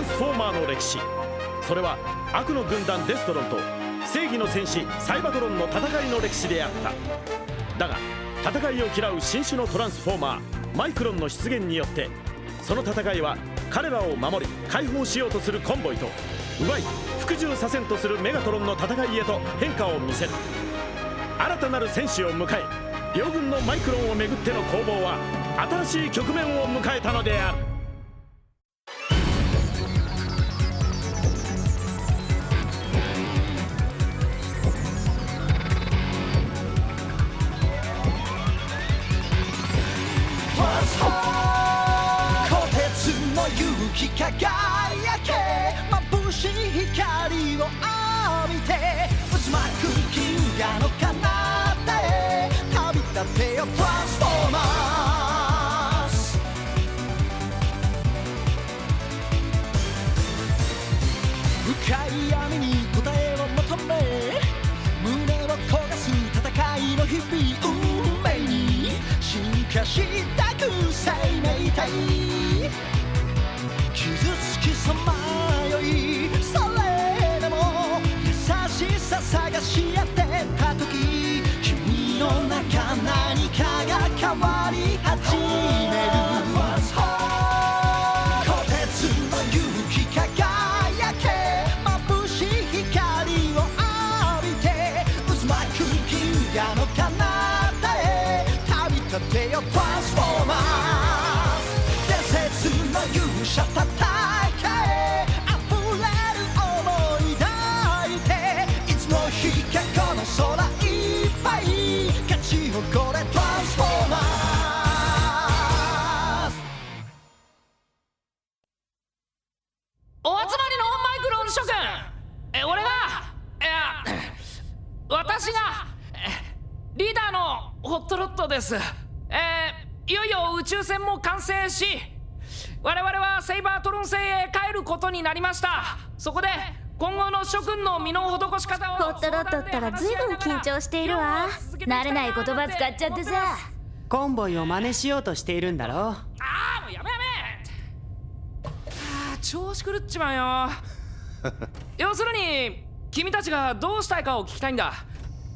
ンスフォーマーの歴史。それは悪の軍団デストロンと正義の戦士サイバトロンの戦いの歴史であった。だが戦いを嫌う新種のトランスフォーマーマイクロンの出現によって、その戦いは彼らを守り解放しようとするコンボイと奪い服従させんとするメガトロンの戦いへと変化を見せる。新たなる戦士を迎え、両軍のマイクロンをめぐっての攻防は新しい局面を迎えたのである。輝け眩しい光を浴びて渦巻く銀河の彼方へ旅立てよトランスフォーマーズ。深い闇に答えを求め胸を焦がす戦いの日々、運命に進化したく生命体、傷つきさまよいそれでも優しさ探し当てた時、君の中何かが変わり始める。鋼鉄の勇気輝け眩しい光を浴びて渦巻く銀河の彼方へ旅立てよトランスフォーマー。伝説の勇者戦え溢れる想い抱いて、いつの日かこの空いっぱい勝ち誇れトランスフォーマーズ。お集まりのマイクロン諸君、俺が私がリーダーのホットロットです。いよいよ宇宙船も完成し、我々はセイバートロン星へ帰ることになりました。そこで今後の諸君の身の施し方を。ホットロットったら随分緊張しているわ。慣れない言葉使っちゃってさ。コンボイを真似しようとしているんだろう。もうやめ調子狂っちまうよ要するに君たちがどうしたいかを聞きたいんだ。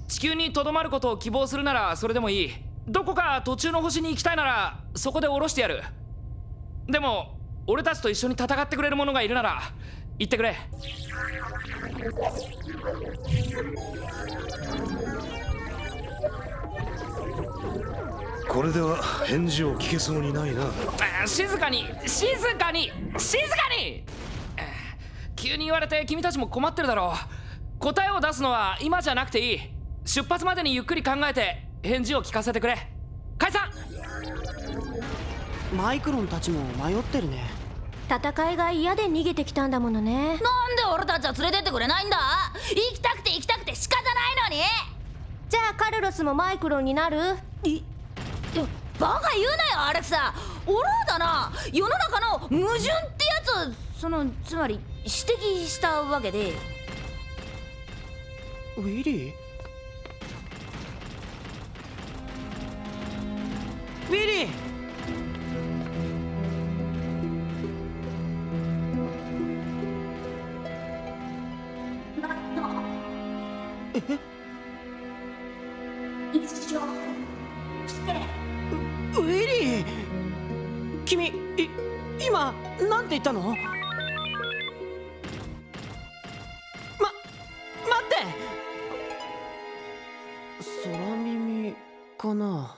地球にとどまることを希望するならそれでもいい。どこか途中の星に行きたいならそこで降ろしてやる。でも俺たちと一緒に戦ってくれる者がいるなら言ってくれ。これでは返事を聞けそうにないな。静かに急に言われて君たちも困ってるだろう。答えを出すのは今じゃなくていい。出発までにゆっくり考えて返事を聞かせてくれ。解散。マイクロンたちも迷ってるね。戦いが嫌で逃げてきたんだものね。なんで俺たちは連れてってくれないんだ。行きたくて仕方ないのに。じゃあカルロスもマイクロンになる？バカ言うなよアレクサ。オローだな。世の中の矛盾ってやつをつまり指摘したわけで。ウィリー？ウィリー！ウィリー、君今なんて言ったの？待って空耳かな。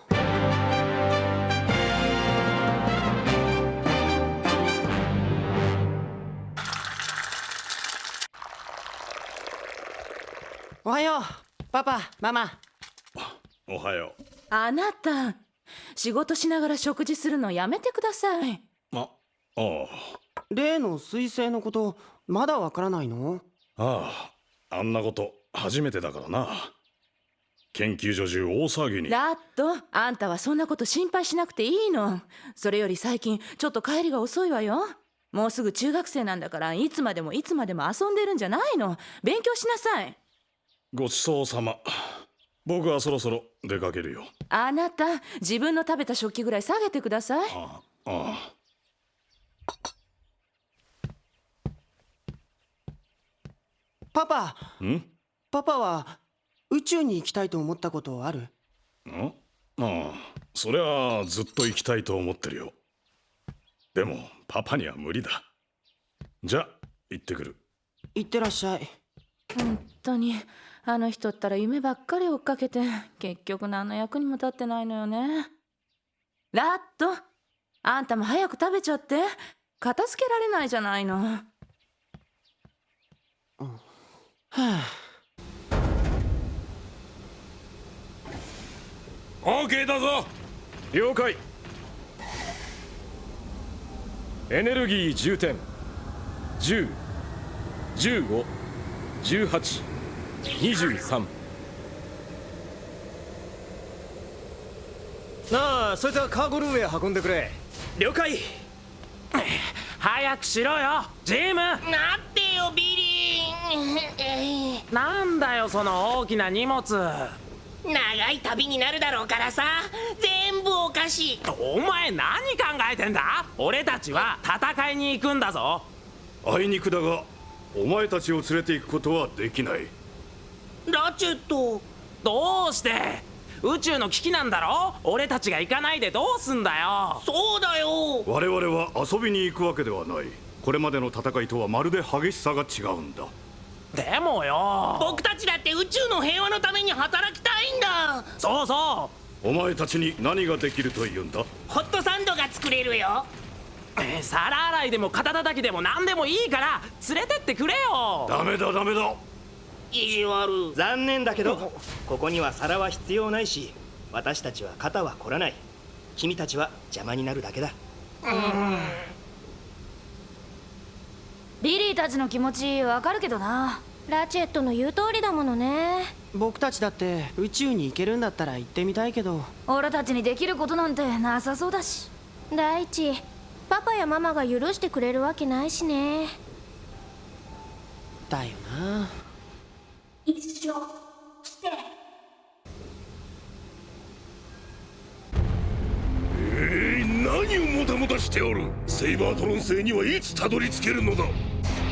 おはようパパママ。おはよう。あなた仕事しながら食事するのやめてください。ああ。例の彗星のことまだわからないの？ああんなこと初めてだからな。研究所中大騒ぎに。ラット、あんたはそんなこと心配しなくていいの。それより最近ちょっと帰りが遅いわよ。もうすぐ中学生なんだから、いつまでも遊んでるんじゃないの。勉強しなさい。ごちそうさま。僕はそろそろ出かけるよ。あなた自分の食べた食器ぐらい下げてください。ああ。パパんパパは宇宙に行きたいと思ったことある？ああ、そりゃずっと行きたいと思ってるよ。でもパパには無理だ。じゃ行ってくる。行ってらっしゃい。本当にあの人ったら夢ばっかり追っかけて結局何の役にも立ってないのよね。ラット、あんたも早く食べちゃって。片付けられないじゃないの。はあ、オーケーだぞ。了解。エネルギー充填。10、15、18、23。なあ、そいつはカーゴルームへ運んでくれ。了解。早くしろよジム。なってよビリー。なんだよその大きな荷物。長い旅になるだろうからさ、全部お菓子。お前何考えてんだ。俺たちは戦いに行くんだぞ。あいにくだがお前たちを連れて行くことはできない。ラチェット。どうして。宇宙の危機なんだろ。俺たちが行かないでどうすんだよ。そうだよ。我々は遊びに行くわけではない。これまでの戦いとはまるで激しさが違うんだ。でもよ、僕たちだって宇宙の平和のために働きたいんだ。そうそお前たちに何ができると言うんだ。ホットサンドが作れるよ。皿洗いでも肩叩きでも何でもいいから連れてってくれよ。ダメだダメだ。意地悪。残念だけどここには皿は必要ないし、私たちは肩は凝らない。君たちは邪魔になるだけだ。ビリーたちの気持ちわかるけどな。ラチェットの言う通りだものね。僕たちだって宇宙に行けるんだったら行ってみたいけど。俺たちにできることなんてなさそうだし。大地、パパやママが許してくれるわけないしね。だよな。一生来て。何をもたもたしておる。セイバートロン星にはいつたどり着けるのだ。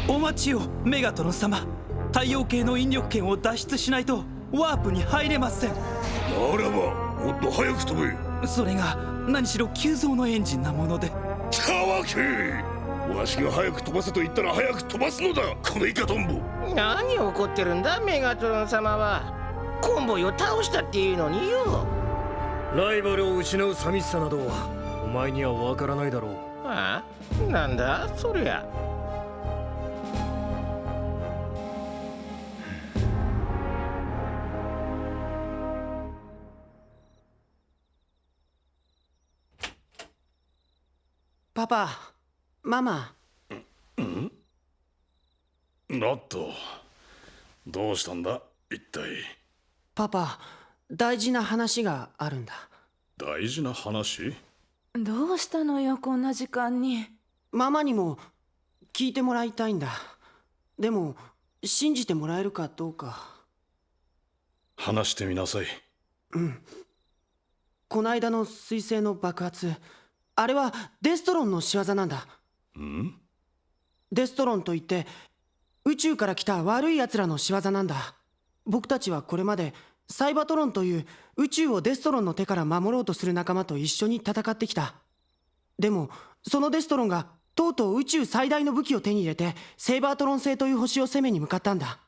お待ちをメガトロン様。太陽系の引力圏を脱出しないとワープに入れません。ならばもっと早く飛べ。それが何しろ急増のエンジンなもので。たわけ。わしが早く飛ばせと言ったら早く飛ばすのだ、このイカトンボ。何怒ってるんだメガトロン様は。コンボイを倒したっていうのによ。ライバルを失う寂しさなどお前にはわからないだろう。ああ、なんだそりゃ。パパ、ママ。ラット、どうしたんだ一体。パパ、大事な話があるんだ。大事な話？どうしたのよこんな時間に。ママにも聞いてもらいたいんだ。でも信じてもらえるかどうか。話してみなさい。こないだの彗星の爆発、あれはデストロンの仕業なんだ。デストロンといって宇宙から来た悪い奴らの仕業なんだ。僕たちはこれまでサイバトロンという宇宙をデストロンの手から守ろうとする仲間と一緒に戦ってきた。でもそのデストロンがとうとう宇宙最大の武器を手に入れてセイバートロン星という星を攻めに向かったんだ。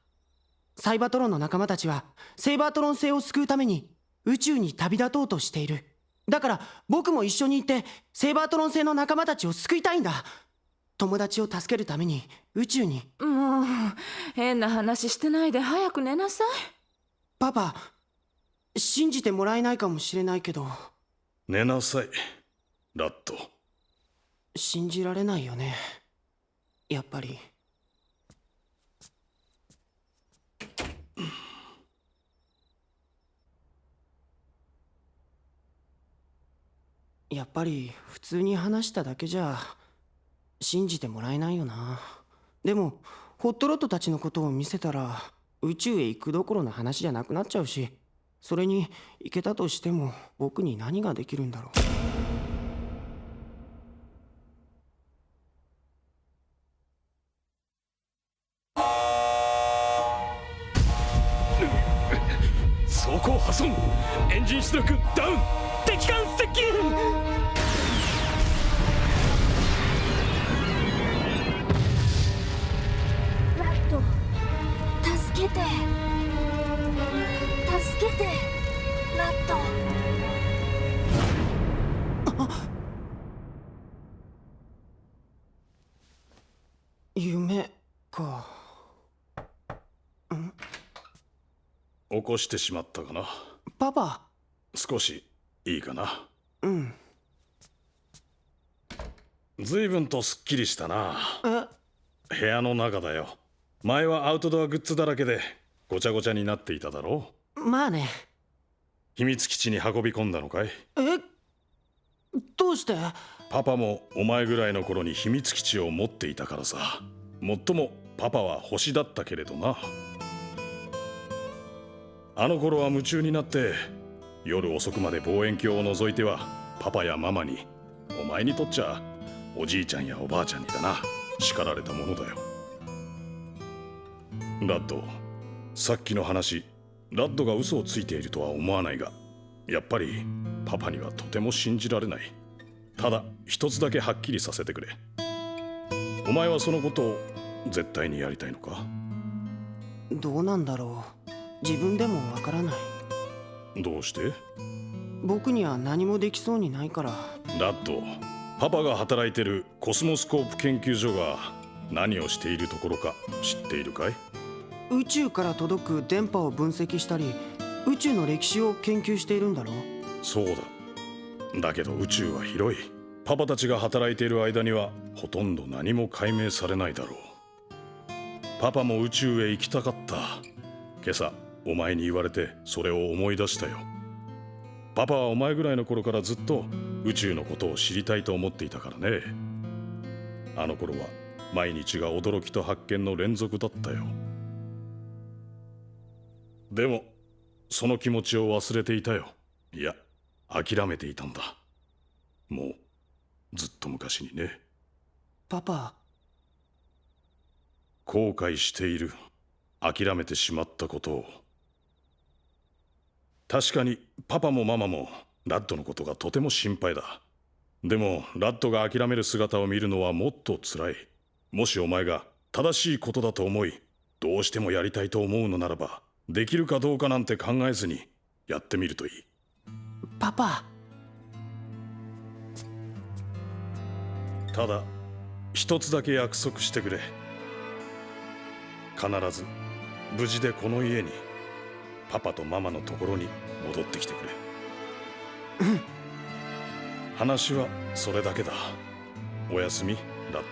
サイバトロンの仲間たちはセイバートロン星を救うために宇宙に旅立とうとしている。だから僕も一緒に行ってセイバートロン星の仲間たちを救いたいんだ。友達を助けるために宇宙に。もう変な話してないで早く寝なさい。パパ、信じてもらえないかもしれないけど。寝なさいラット。信じられないよねやっぱり。やっぱり普通に話しただけじゃ信じてもらえないよな。でもホットロットたちのことを見せたら宇宙へ行くどころの話じゃなくなっちゃうし、それに行けたとしても僕に何ができるんだろう。横を破損。エンジン出力ダウン。敵艦接近。ラッド、助けて、助けて、ラッド。夢か。起こしてしまったかな。パパ。少しいいかな。うん。随分とすっきりしたな。え？部屋の中だよ。前はアウトドアグッズだらけでごちゃごちゃになっていただろう。まあね。秘密基地に運び込んだのかい？どうして？パパもお前ぐらいの頃に秘密基地を持っていたからさ。もっともパパは星だったけれどな。あの頃は夢中になって夜遅くまで望遠鏡を覗いてはパパやママに、お前にとっちゃおじいちゃんやおばあちゃんにだな、叱られたものだよ。ラッド、さっきの話、ラッドが嘘をついているとは思わないが、やっぱりパパにはとても信じられない。ただ一つだけはっきりさせてくれ。お前はそのことを絶対にやりたいのか？どうなんだろう。自分でもわからない。どうして？僕には何もできそうにないから。ラッド、パパが働いてるコスモスコープ研究所が何をしているところか知っているかい？宇宙から届く電波を分析したり、宇宙の歴史を研究しているんだろう？そうだ。だけど宇宙は広い。パパたちが働いている間にはほとんど何も解明されないだろう。パパも宇宙へ行きたかった。今朝お前に言われてそれを思い出したよ。パパはお前ぐらいの頃からずっと宇宙のことを知りたいと思っていたからね。あの頃は毎日が驚きと発見の連続だったよ。でもその気持ちを忘れていたよ。いや、諦めていたんだ。もうずっと昔にね。パパ。後悔している。諦めてしまったことを。確かにパパもママもラッドのことがとても心配だ。でもラッドが諦める姿を見るのはもっと辛い。もしお前が正しいことだと思い、どうしてもやりたいと思うのならば、できるかどうかなんて考えずにやってみるといい。パパ。ただ一つだけ約束してくれ。必ず無事でこの家にパパとママのところに戻ってきてくれ。うん。話はそれだけだ。おやすみ、ラッ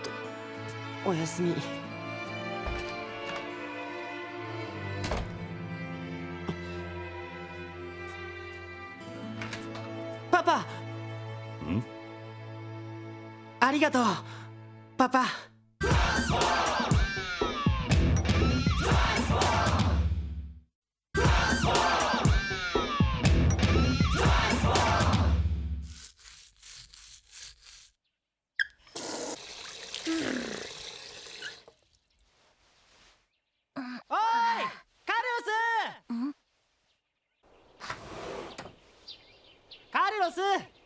ド。おやすみ。パパ。ん？ありがとう、パパ。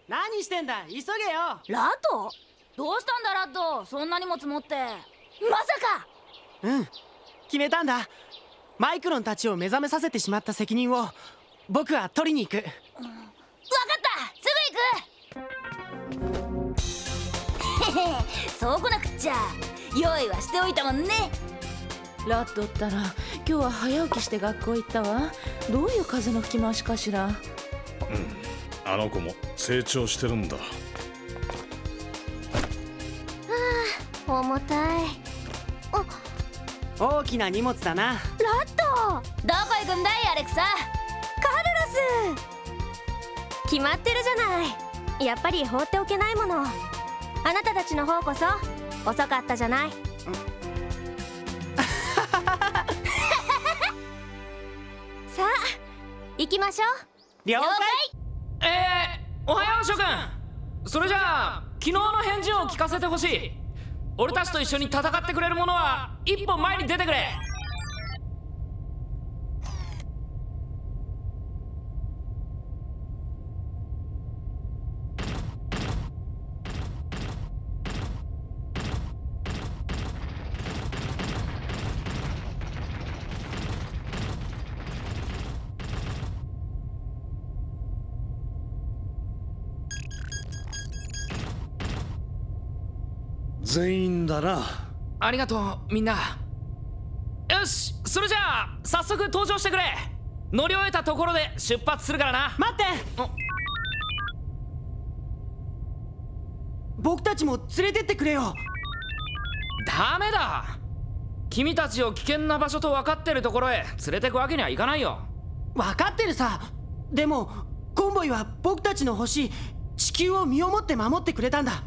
何してんだ、急げよ。ラッド？どうしたんだラッド、そんな荷物持って。まさか。うん、決めたんだ。マイクロンたちを目覚めさせてしまった責任を僕は取りに行く。わかった、すぐ行く。そうこなくっちゃ。用意はしておいたもんね。ラッドったら今日は早起きして学校行ったわ。どういう風の吹き回しかしら。あの子も成長してるんだ。重たい。大きな荷物だな。ラッド、どこ行くんだいアレクサ。カルロス、決まってるじゃない。やっぱり放っておけないもの。あなたたちの方こそ遅かったじゃない。さあ行きましょう。了解。おはよう諸君。それじゃあ昨日の返事を聞かせてほしい。俺たちと一緒に戦ってくれる者は一歩前に出てくれ。全員だな。ありがとうみんな。よし、それじゃあ早速登場してくれ。乗り終えたところで出発するからな。待って、僕たちも連れてってくれよ。ダメだ。君たちを危険な場所と分かってるところへ連れてくわけにはいかないよ。分かってるさ。でもコンボイは僕たちの星地球を身をもって守ってくれたんだ。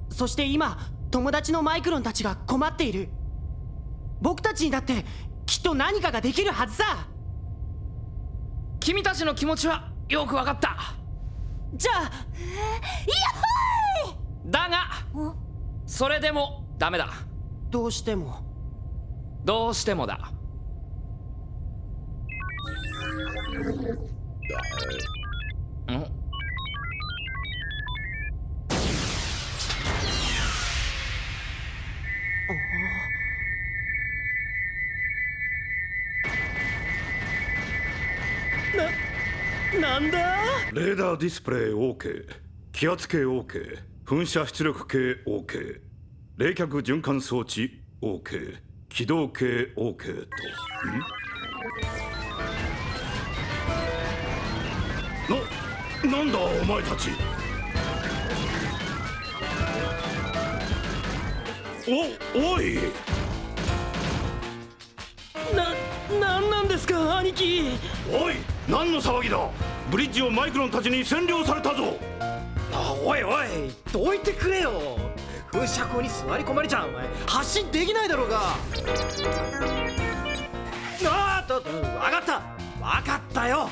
そして今友達のマイクロンたちが困っている。僕たちにだってきっと何かができるはずさ。君たちの気持ちはよく分かった。じゃあだがそれでもダメだ。どうしてもだ。なんだ。レーダーディスプレイ OK、 気圧計 OK、 噴射出力計 OK、 冷却循環装置 OK、 起動系 OK と。なんだお前たち。おい、なんなんですか兄貴。おい、何の騒ぎだ。ブリッジをマイクロンたちに占領されたぞ。おいおい、どいてくれよ。噴射口に座り込まれちゃお前発進できないだろうが。分かったよ。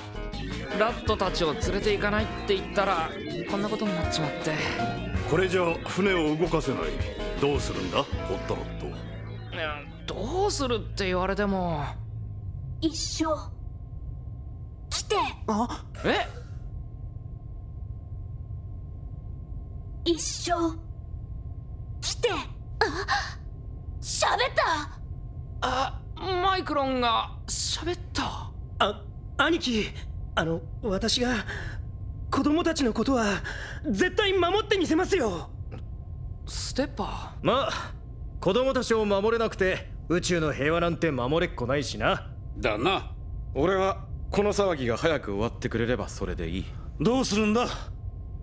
ラットたちを連れて行かないって言ったらこんなことになっちまって。これじゃ船を動かせない。どうするんだホットロット。いや、どうするって言われても。一緒来て。え？一緒来て。喋った。マイクロンが喋った。兄貴、私が子供たちのことは絶対守ってみせますよ。ステッパー。まあ子供たちを守れなくて宇宙の平和なんて守れっこないしな。だな。俺はこの騒ぎが早く終わってくれればそれでいい。どうするんだ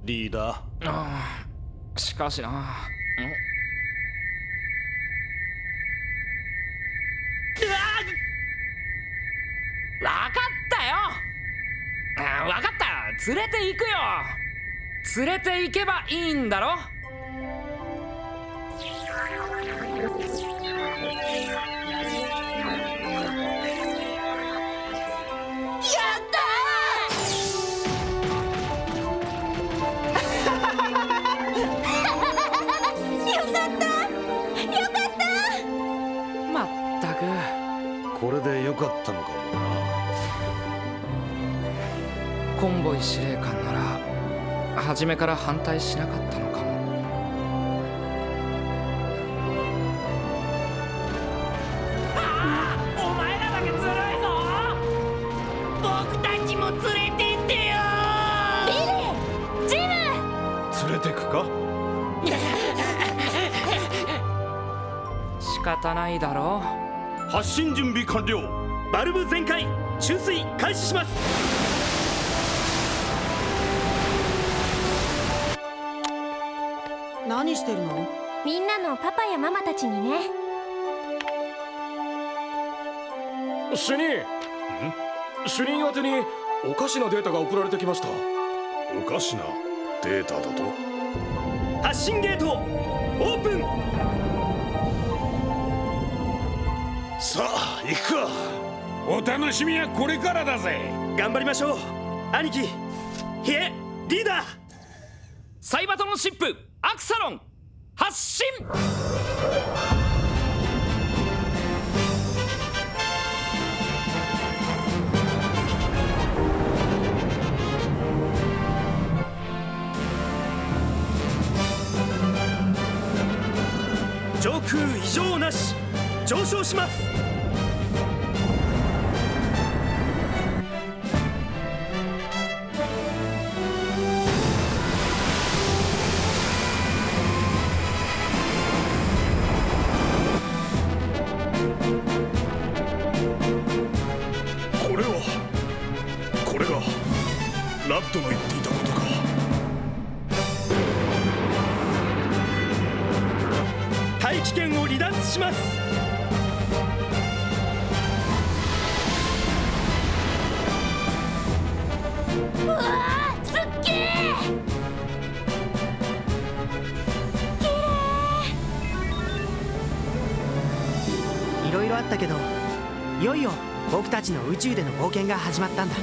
リーダー。しかしな。わかったよ。わかった。連れて行くよ。連れて行けばいいんだろ。やったーよかったまったく。これでよかったのかもな。コンボイ司令官なら初めから反対しなかったのかも。お前らだけずるいぞ。僕たちも連れてってよ。ビリー、ジム。連れてくか。仕方ないだろう。発進準備完了。バルブ全開、注水開始します。何してるの？みんなのパパやママたちにね。主任宛てにおかしなデータが送られてきました。おかしなデータだと。発進ゲートオープン。さあ行くか。お楽しみはこれからだぜ。頑張りましょう兄貴。いえリーダー。サイバトのシップアクサロン発進。上空異常なし、上昇します。達します。うわー、すっげー。いろいろあったけど、いよいよ僕たちの宇宙での冒険が始まったんだ。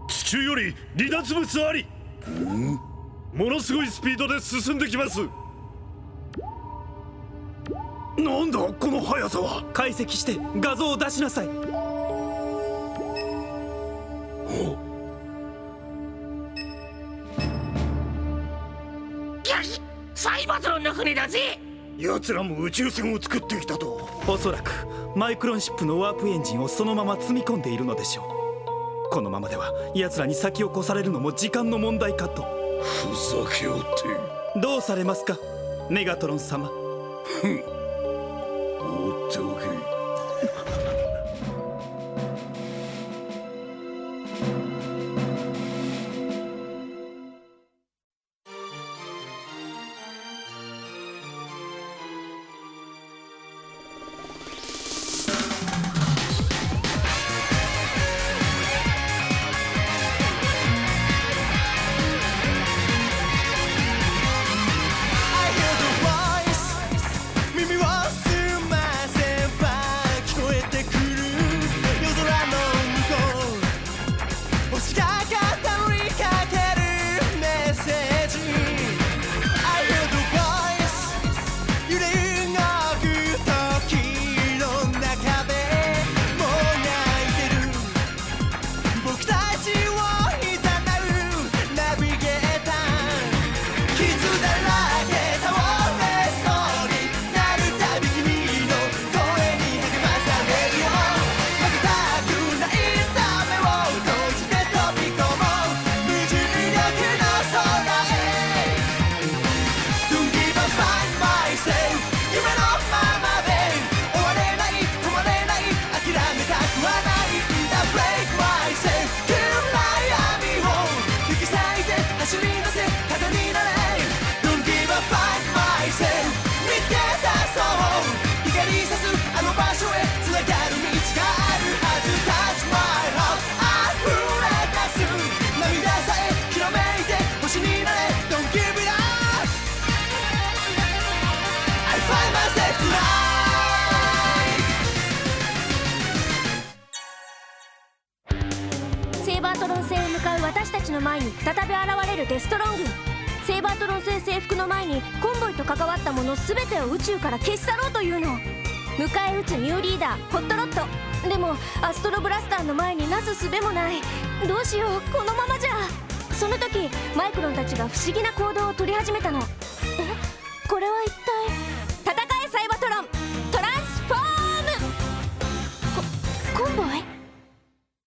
地球より離脱物あり。ものすごいスピードで進んできます。なんだこの速さは。解析して画像を出しなさい。サイバトロンの船だぜ。奴らも宇宙船を作ってきたと。おそらくマイクロンシップのワープエンジンをそのまま積み込んでいるのでしょう。このままでは奴らに先を越されるのも時間の問題かと。ふざけおって。どうされますか、メガトロン様。放っておけ。私たちの前に再び現れるデストロン軍。セイバートロン戦征服の前にコンボイと関わったもの全てを宇宙から消し去ろうというの。迎え撃つニューリーダーホットロット。でもアストロブラスターの前になすすべもない。どうしよう、このままじゃ。その時マイクロンたちが不思議な行動を取り始めたの。これは一体。戦えサイバトロントランスフォーム。コンボイ。